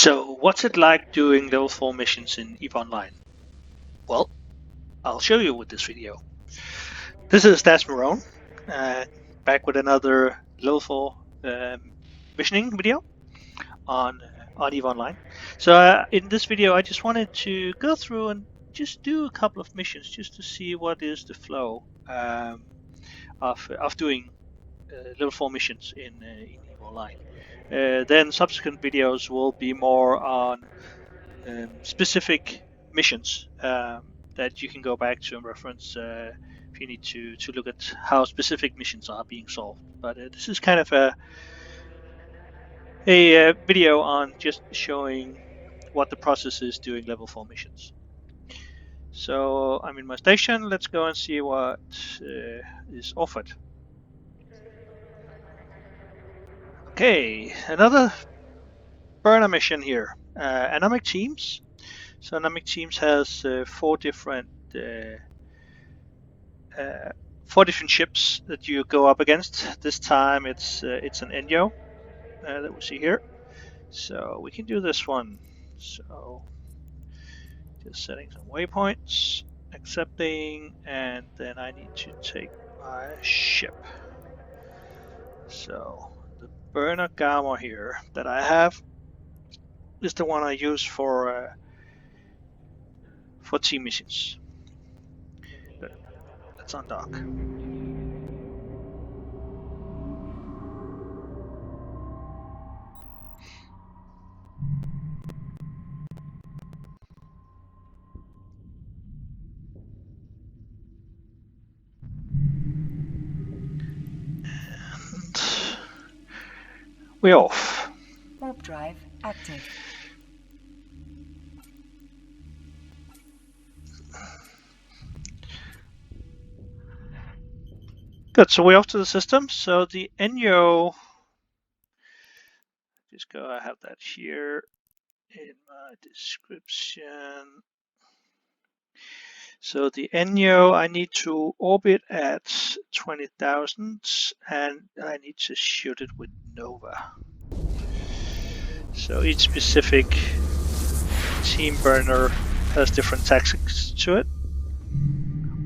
So, what's it like doing level 4 missions in EVE Online? Well, I'll show you with this video. This is Stas Marone, back with another level 4 missioning video on EVE Online. So, in this video, I just wanted to go through and just do a couple of missions just to see what is the flow of doing level 4 missions in EVE Online. Then subsequent videos will be more on specific missions that you can go back to and reference if you need to look at how specific missions are being solved. But this is kind of a video on just showing what the process is doing level 4 missions. So I'm in my station. Let's go and see what is offered. Okay, another burner mission here. Anomic Teams. So Anomic Teams has four different ships that you go up against. This time it's an Enyo that we see here. So we can do this one. So just setting some waypoints, accepting, and then I need to take my ship. So the burner Gamma here that I have is the one I use for team missions. Let's undock. And we're off. Warp drive active. Good, so we're off to the system. So the Enyo, just go, I have that here in my description. So the Enyo, I need to orbit at 20,000 and I need to shoot it with Nova. So each specific team burner has different tactics to it,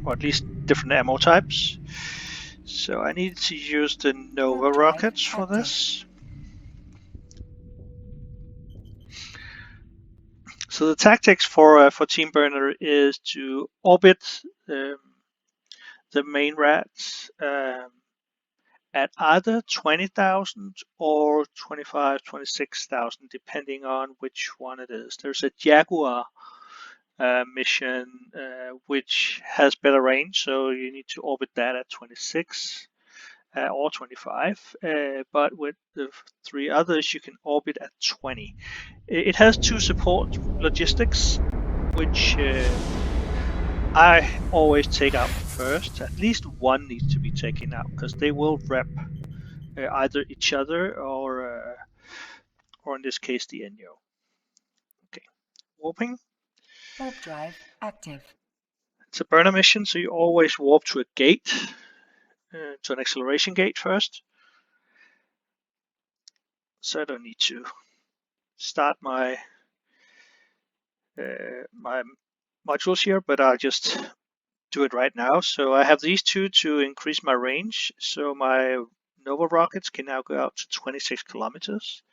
or at least different ammo types. So I need to use the Nova rockets for this. So the tactics for Team Burner is to orbit the main rats at either 20,000 or 25, 26,000, depending on which one it is. There's a Jaguar mission which has better range, so you need to orbit that at 26 or 25, but with the three others you can orbit at 20. It has two support logistics, which I always take out first. At least one needs to be taken out because they will rep either each other or in this case the Enyo. Okay, warping. Warp drive active. It's a burner mission, so you always warp to a gate, to an acceleration gate first. So I don't need to start my my modules here, but I'll just do it right now. So I have these two to increase my range. So my Nova rockets can now go out to 26 kilometers,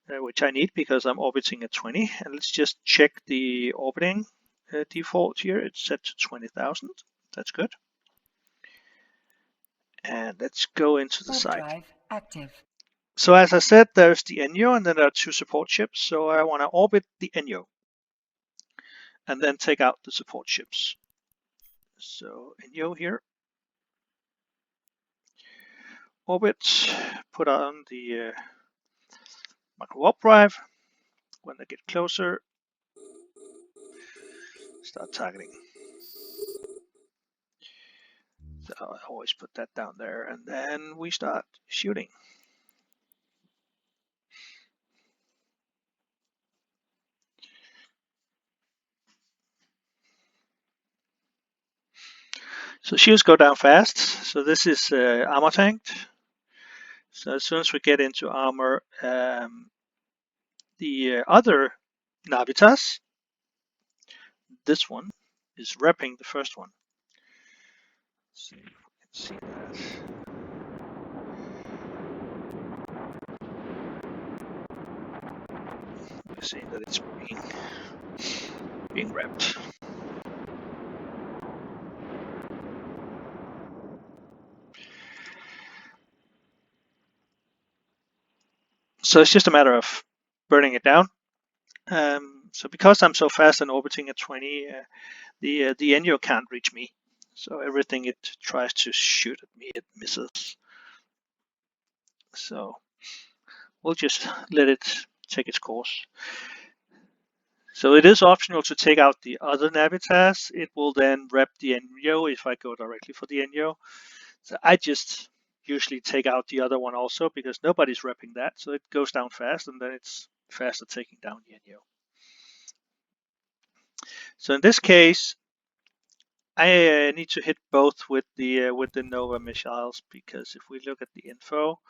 which I need because I'm orbiting at 20. And let's just check the orbiting default here. It's set to 20,000. That's good. And let's go into the site. Drive active. So as I said, there's the Enyo and then there are two support ships. So I want to orbit the Enyo and then take out the support ships. So Enyo here. Orbit, put on the micro warp drive. When they get closer, start targeting. So I always put that down there, and then we start shooting. So shields go down fast. So this is armor tanked. So as soon as we get into armor, the other Navitas, this one, is repping the first one. Let's see if we can see that. We're seeing that it's being repped. So it's just a matter of burning it down. So because I'm so fast and orbiting at 20, the Enyo can't reach me. So everything it tries to shoot at me, it misses. So we'll just let it take its course. So it is optional to take out the other Navitas. It will then rep the Enyo if I go directly for the Enyo. So I just usually take out the other one also because nobody's repping that. So it goes down fast and then it's faster taking down the Enyo. So in this case, I need to hit both with the Nova missiles because if we look at the info,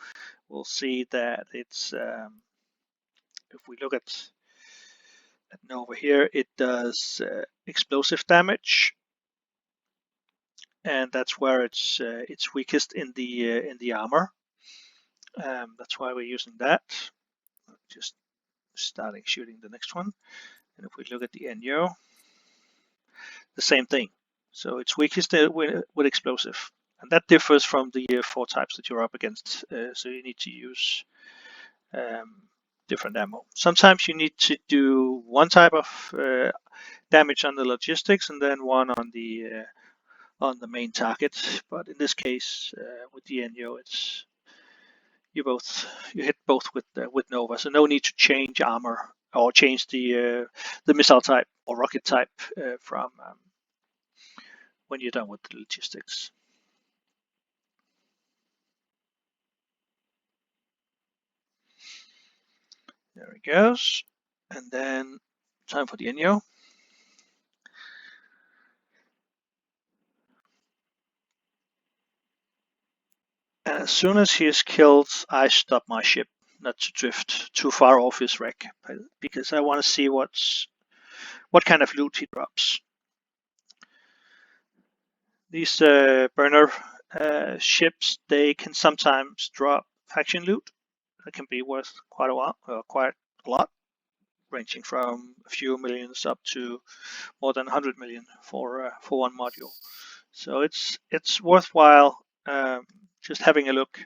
we'll see that it's if we look at Nova here, it does explosive damage, and that's where it's weakest in the armor. That's why we're using that. Just starting shooting the next one, and if we look at the Enyo, the same thing. So it's weakest with explosive, and that differs from the 4 types that you're up against. So you need to use different ammo. Sometimes you need to do one type of damage on the logistics and then one on the main target. But in this case, with the Enyo, it's you hit both with Nova, so no need to change armor or change the missile type or rocket type from when you're done with the logistics. There it goes, and then time for the Enyo. And as soon as he is killed, I stop my ship, not to drift too far off his wreck, because I want to see what kind of loot he drops. These burner ships, they can sometimes drop faction loot that can be worth quite a lot, ranging from a few millions up to more than 100 million for one module. So it's worthwhile just having a look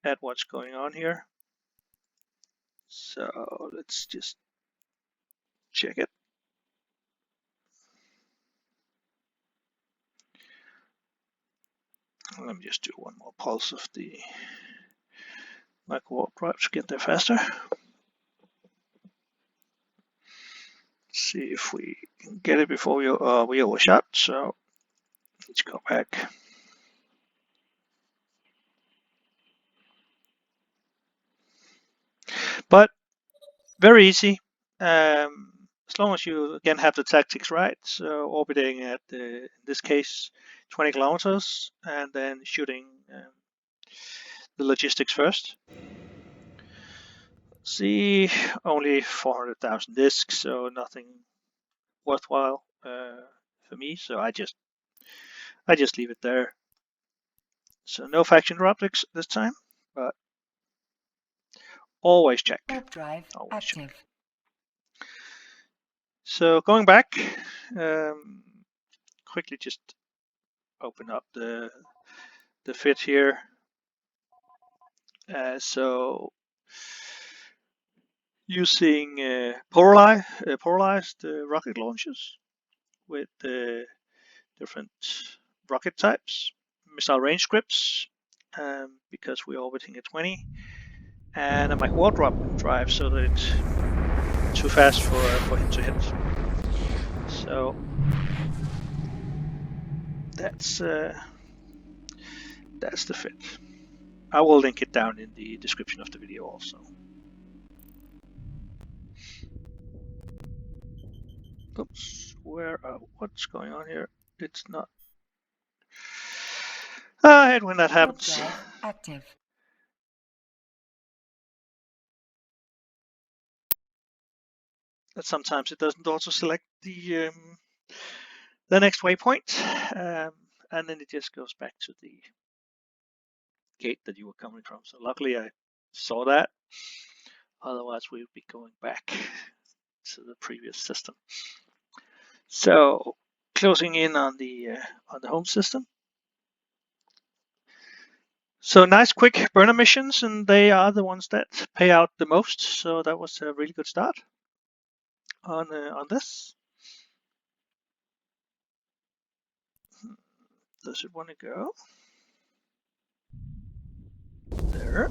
at what's going on here. So let's just check it. Let me just do one more pulse of the micro warp drive to get there faster. See if we can get it before we overshot. So let's go back. But very easy. As long as you again have the tactics right. So orbiting at in this case 20 kilometers and then shooting the logistics first. See, only 400,000 discs, so nothing worthwhile for me. So I just leave it there. So no faction droplets this time, but always check. Warp drive Always check. active. So going back, quickly just open up the fit here. So using polarized rocket launchers with different rocket types, missile range scripts, because we're orbiting at 20, and a micro warp drive so that it's too fast for him to hit. So that's the fit. I will link it down in the description of the video also. Oops, what's going on here? It's not. I hate when that happens. Warp drive active. that sometimes it doesn't also select the next waypoint, and then it just goes back to the gate that you were coming from. So luckily I saw that. Otherwise, we would be going back to the previous system. So closing in on the home system. So nice quick burner missions, and they are the ones that pay out the most. So that was a really good start on this. Does it want to go? There.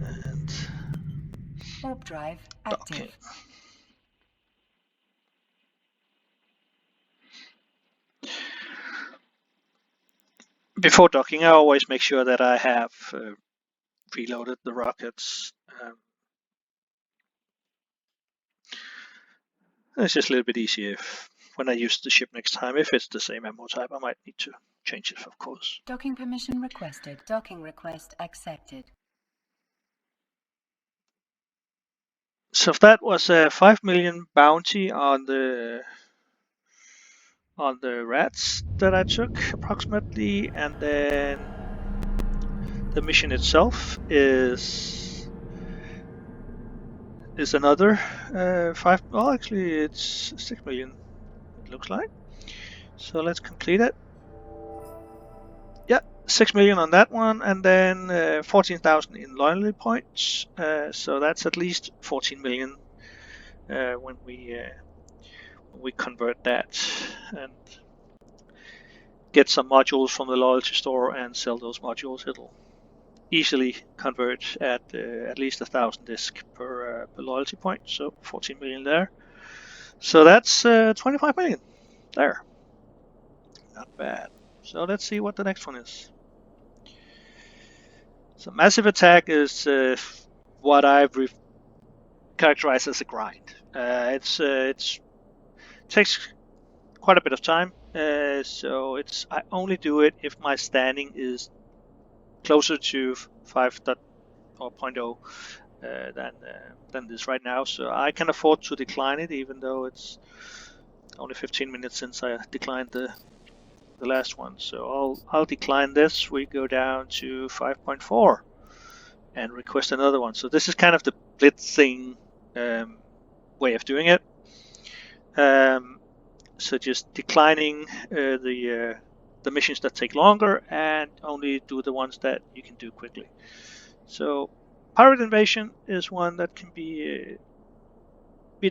And Warp drive active. okay. Before docking, I always make sure that I have reloaded the rockets. It's just a little bit easier if, when I use the ship next time. If it's the same ammo type, I might need to change it, of course. Docking permission requested. Docking request accepted. So that was a 5 million bounty on the rats that I took approximately, and then the mission itself is another 5. Well, actually, it's 6 million. It looks like. So let's complete it. Yeah, 6 million on that one, and then 14,000 in loyalty points. So that's at least 14 million when we convert that and get some modules from the loyalty store and sell those modules. It'll easily convert at least 1,000 disc per loyalty point. So 14 million there. So that's 25 million there. Not bad. So let's see what the next one is. So massive attack is what I've characterized as a grind. It takes quite a bit of time. So I only do it if my standing is closer to 5.0 than this right now. So I can afford to decline it, even though it's only 15 minutes since I declined the last one. So I'll decline this. We go down to 5.4 and request another one. So this is kind of the blitzing way of doing it. So just declining the missions that take longer and only do the ones that you can do quickly. So pirate invasion is one that can be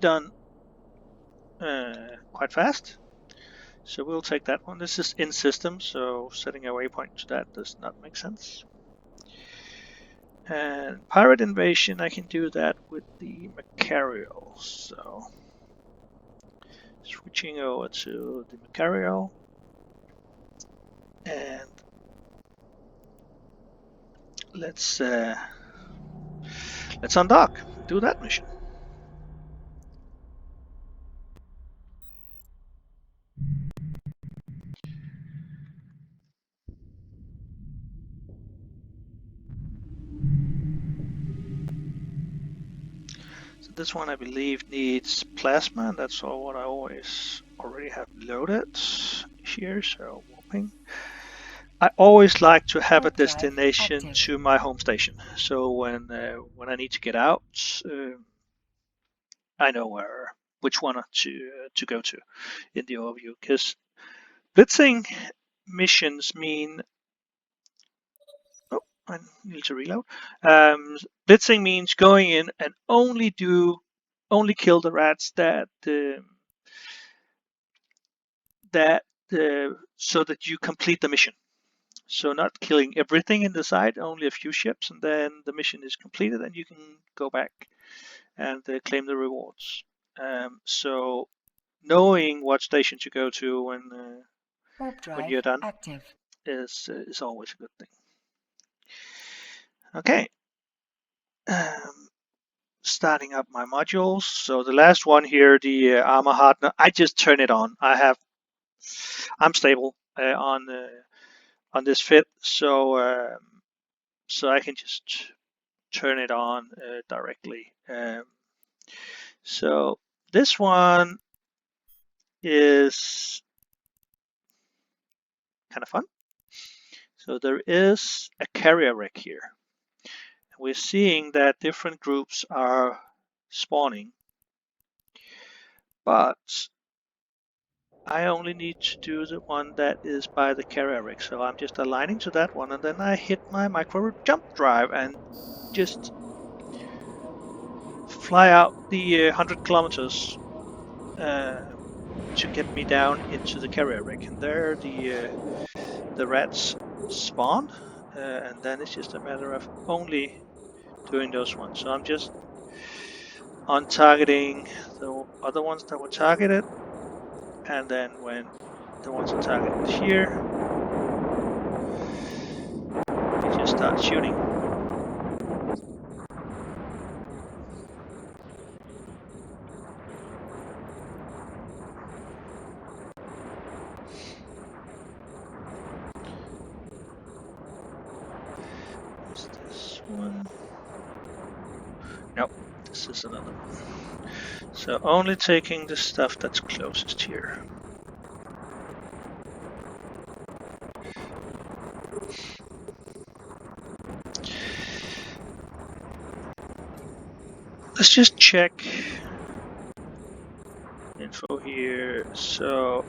done quite fast. So we'll take that one. This is in system, so setting a waypoint to that does not make sense. And pirate invasion, I can do that with the Macarial. So switching over to the Macarial, and let's undock. Do that mission. So this one I believe needs plasma, and that's all what I always already have loaded here. So warping. I always like to have a destination to my home station. So when I need to get out, I know which one to go to in the overview. Because blitzing missions mean. Oh, I need to reload. Blitzing means going in and only kill the rats so that you complete the mission. So not killing everything in the site, only a few ships, and then the mission is completed and you can go back and claim the rewards. So knowing what station to go to when you're done is always a good thing. Okay. Starting up my modules. So the last one here, the armor hardener, I just turn it on. I'm stable. on this fit, so I can just turn it on directly. So this one is kind of fun. So there is a carrier rig here. We're seeing that different groups are spawning, but I only need to do the one that is by the carrier rig. So I'm just aligning to that one, and then I hit my micro jump drive and just fly out the 100 kilometers to get me down into the carrier rig. And there the rats spawn, and then it's just a matter of only doing those ones. So I'm just on targeting the other ones that were targeted, and then when the ones are targeted here, we just start shooting. Is this one? Nope, this is another one. So only taking the stuff that's closest here. Let's just check info here. So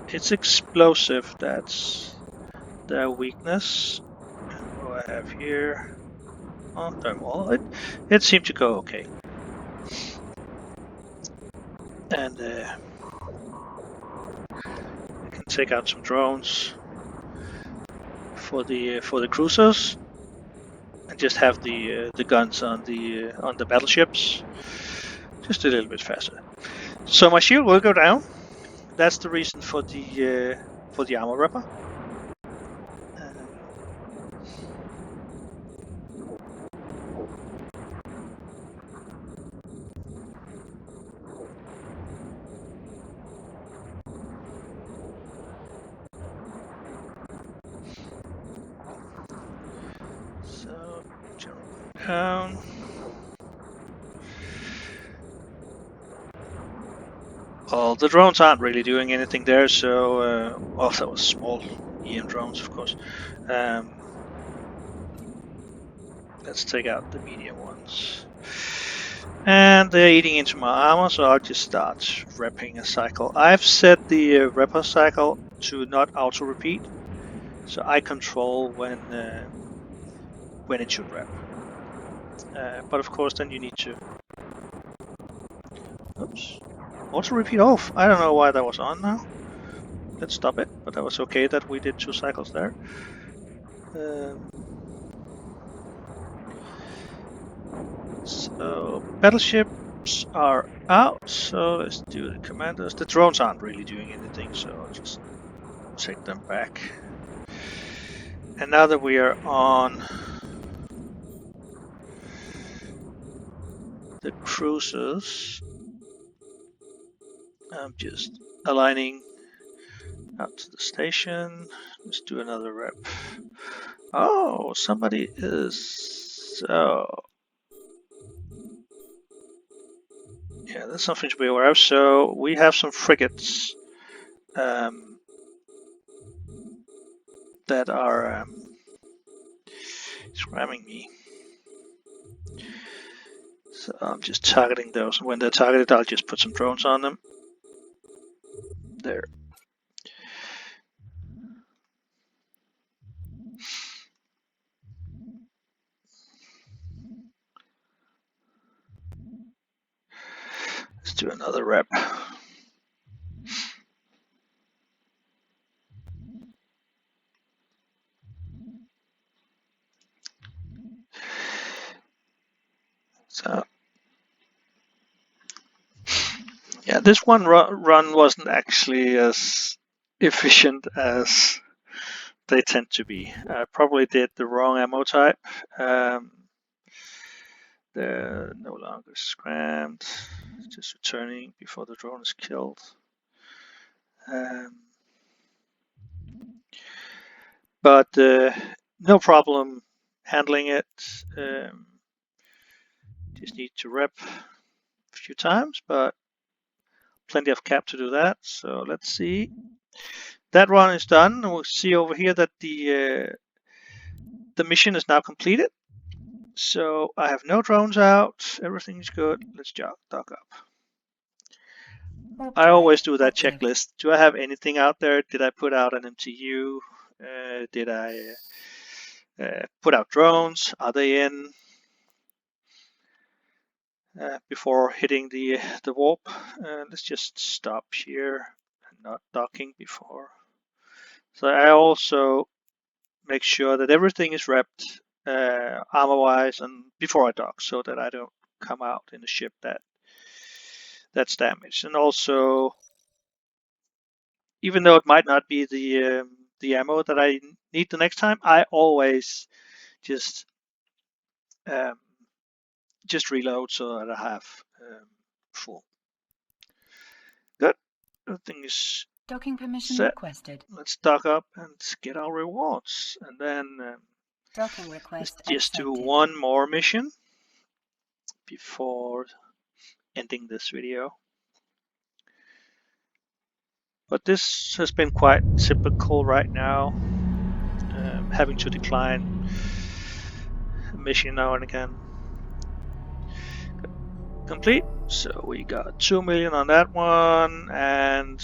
it's explosive, that's their weakness. And what do I have here? Oh, thermal. It seemed to go okay. And I can take out some drones for the cruisers, and just have the guns on the battleships, just a little bit faster. So my shield will go down. That's the reason for the armor wrapper. So jump down. Well, the drones aren't really doing anything there, so well, that was small EM drones, of course. Let's take out the medium ones. And they're eating into my armor, so I'll just start repping a cycle. I've set the repper cycle to not auto-repeat, so I control when it should rep. But of course, then you need to... Oops. Auto-repeat off. I don't know why that was on now. Let's stop it, but that was okay that we did 2 cycles there. So battleships are out, so let's do the commanders. The drones aren't really doing anything, so I'll just take them back. And now that we are on the cruisers, I'm just aligning out to the station. Let's do another rep. Oh, somebody is... So... Yeah, that's something to be aware of. So we have some frigates that are spamming me. So I'm just targeting those. When they're targeted, I'll just put some drones on them. There. Let's do another rep. So, yeah, this one run wasn't actually as efficient as they tend to be. I probably did the wrong ammo type. They're no longer scrammed, just returning before the drone is killed. but no problem handling it. Just need to rep a few times, but plenty of cap to do that. So let's see. That run is done. We'll see over here that the mission is now completed. So I have no drones out. Everything's good. Let's dock up. I always do that active. checklist. Do I have anything out there? Did I put out an MTU? Did I put out drones? Are they in before hitting the warp? Let's just stop here and not docking before. So I also make sure that everything is repped armor-wise and before I dock, so that I don't come out in a ship that's damaged. And also, even though it might not be the ammo that I need the next time, I always just um, just reload so that I have full. Good. Everything is Docking permission set. requested. Let's dock up and get our rewards, and then Docking let's request just do accepted. one more mission before ending this video. But this has been quite typical right now, having to decline a mission now and again. Complete. So we got 2 million on that one, and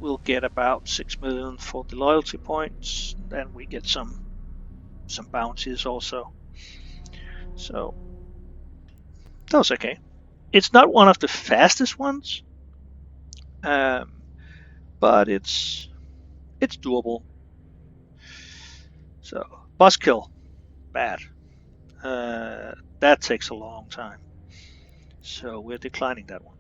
we'll get about 6 million for the loyalty points. Then we get some bounties also. So that was okay. It's not one of the fastest ones, but it's doable. So boss kill, bad. That takes a long time. So we're declining that one.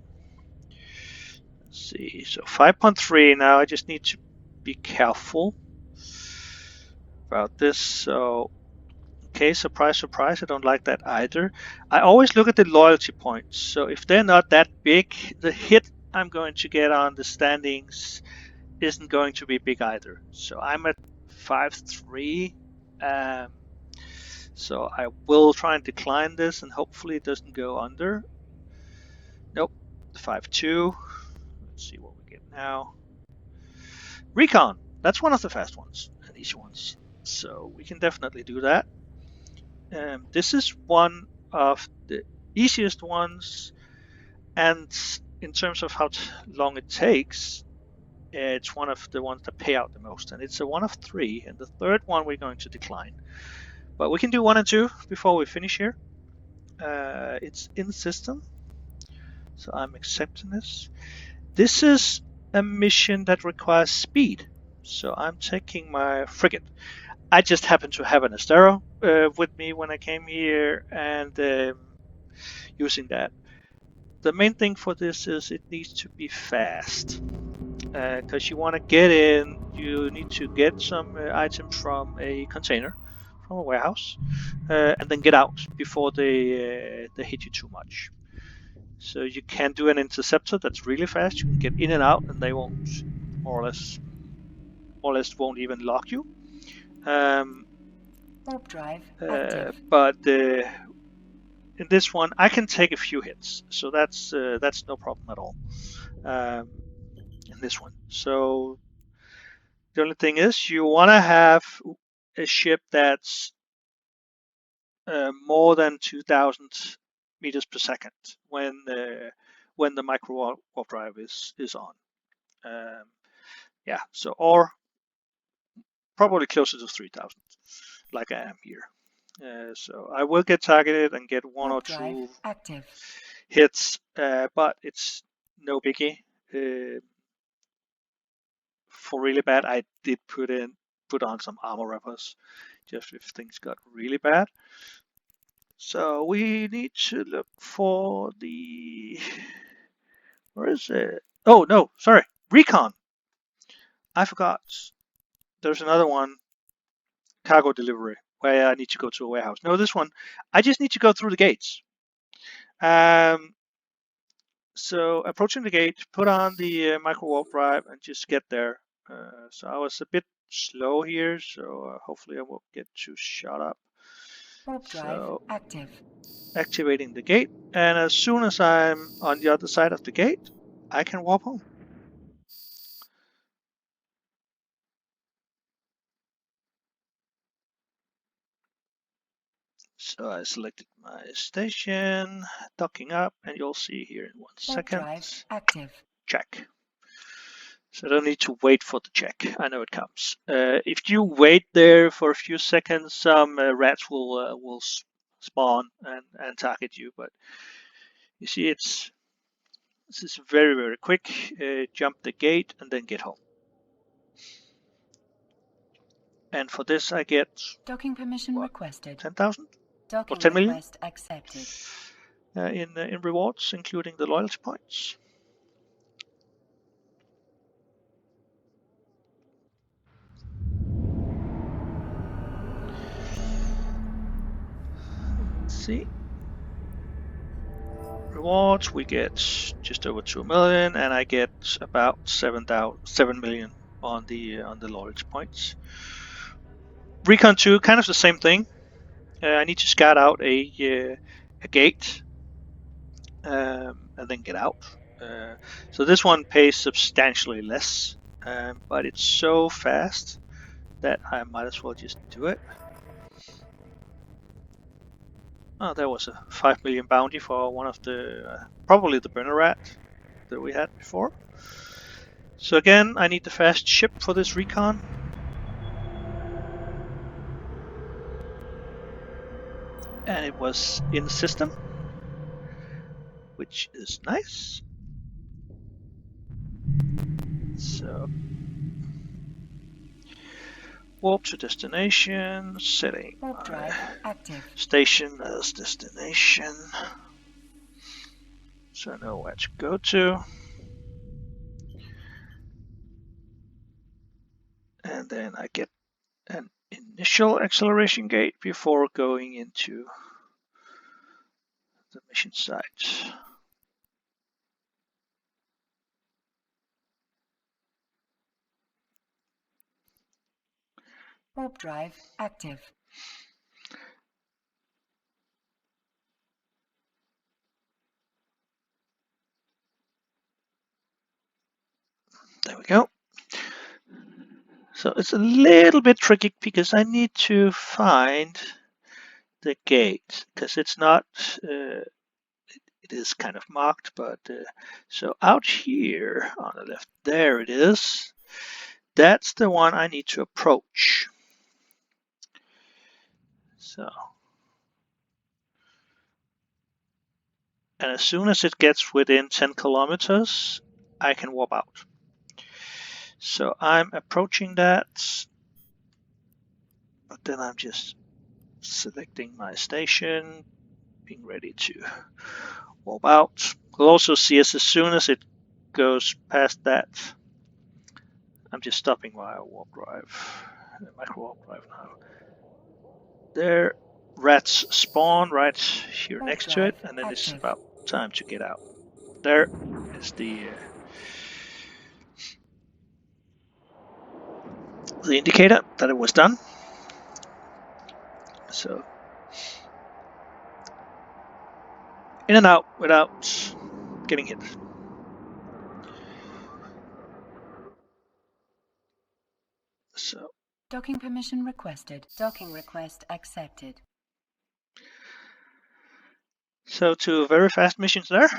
Let's see. So 5.3 now. I just need to be careful about this. So okay, surprise, surprise. I don't like that either. I always look at the loyalty points. So if they're not that big, the hit I'm going to get on the standings isn't going to be big either. So I'm at 5.3. So I will try and decline this, and hopefully it doesn't go under. Nope, 5.2. Let's see what we get now. Recon. That's one of the fast ones and easy ones. So we can definitely do that. This is one of the easiest ones, and in terms of how long it takes, it's one of the ones that pay out the most, and it's a one of three, and the third one we're going to decline. But we can do 1 and 2 before we finish here. It's in system, so I'm accepting this. This is a mission that requires speed, so I'm taking my frigate. I just happened to have an Astero with me when I came here, and using that. The main thing for this is it needs to be fast, because you want to get in, you need to get some items from a container, from a warehouse, and then get out before they hit you too much. So you can do an interceptor that's really fast. You can get in and out, and they won't, more or less, won't even lock you. Warp drive active. But in this one, I can take a few hits, so that's no problem at all. In this one, so the only thing is you want to have a ship that's more than 2,000 meters per second when the micro warp drive is on. Yeah, so or probably closer to 3,000, like I am here. So I will get targeted and get one or two active. hits, but it's no biggie. For really bad, I did put on some armor wrappers, just if things got really bad. So we need to look for the, where is it? Oh no, sorry, recon. I forgot. There's another one, cargo delivery, where I need to go to a warehouse. No, this one, I just need to go through the gates. So approaching the gate, put on the micro warp drive and just get there. So I was a bit slow here, so hopefully I won't get too shot up. Warp drive So active. activating the gate, and as soon as I'm on the other side of the gate, I can warp home. So I selected my station, docking up, and you'll see here in 1 Warp second. drive active. Check. So I don't need to wait for the check. I know it comes. If you wait there for a few seconds, some rats will spawn and target you. But you see, this is very quick. Jump the gate and then get home. And for this, I get Docking permission what, requested. 10,000 or Docking 10 million request accepted. in rewards, including the loyalty points. Let's see. Rewards, we get just over 2 million, and I get about 7 million on the loyalty points. Recon 2, kind of the same thing. I need to scout out a gate and then get out. So this one pays substantially less, but it's so fast that I might as well just do it. Oh, there was a 5 million bounty for one of the, probably the burner rat that we had before. So again, I need the fast ship for this recon. And it was in system, which is nice. So warp to destination, setting Warp drive active. station as destination. So I know where to go to. And then I get an initial acceleration gate before going into the mission site. Warp drive active. There we go. So it's a little bit tricky because I need to find the gate because it's not, it is kind of marked, but so out here on the left, there it is. That's the one I need to approach. So, and as soon as it gets within 10 kilometers, I can warp out. So I'm approaching that, but then I'm just selecting my station, being ready to warp out. You'll also see as soon as it goes past that, I'm just stopping my warp drive, micro warp drive now. There, rats spawn right here Warp next to it, drive and then it's active. about time to get out. There is the indicator that it was done. So in and out without getting hit. So Docking permission requested. Docking request accepted. so 2 very fast missions there.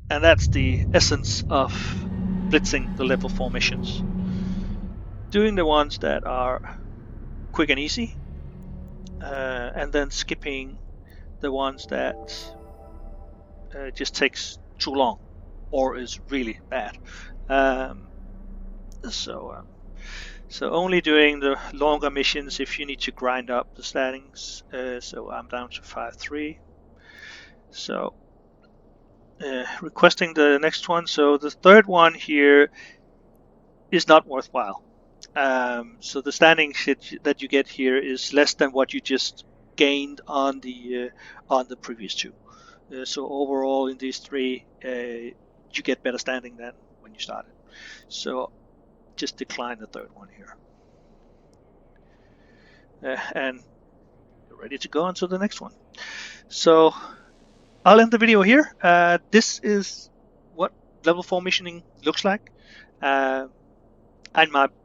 And that's the essence of blitzing the level 4 missions. Doing the ones that are quick and easy, and then skipping the ones that just takes too long or is really bad. So only doing the longer missions if you need to grind up the standings. So I'm down to 5-3. So requesting the next one. So the third one here is not worthwhile. So the standings that you get here is less than what you just gained on the previous 2. So overall in these 3, you get better standing than when you started. So just decline the third one here. And you're ready to go on to the next one. So I'll end the video here. This is what level 4 missioning looks like. I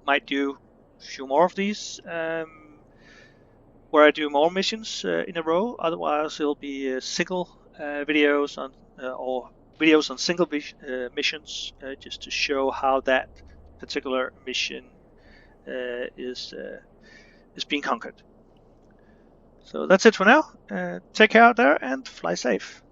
might do a few more of these where I do more missions in a row. Otherwise, it'll be single videos on or videos on single missions just to show how that particular mission is being conquered. So that's it for now. Take care out there and fly safe.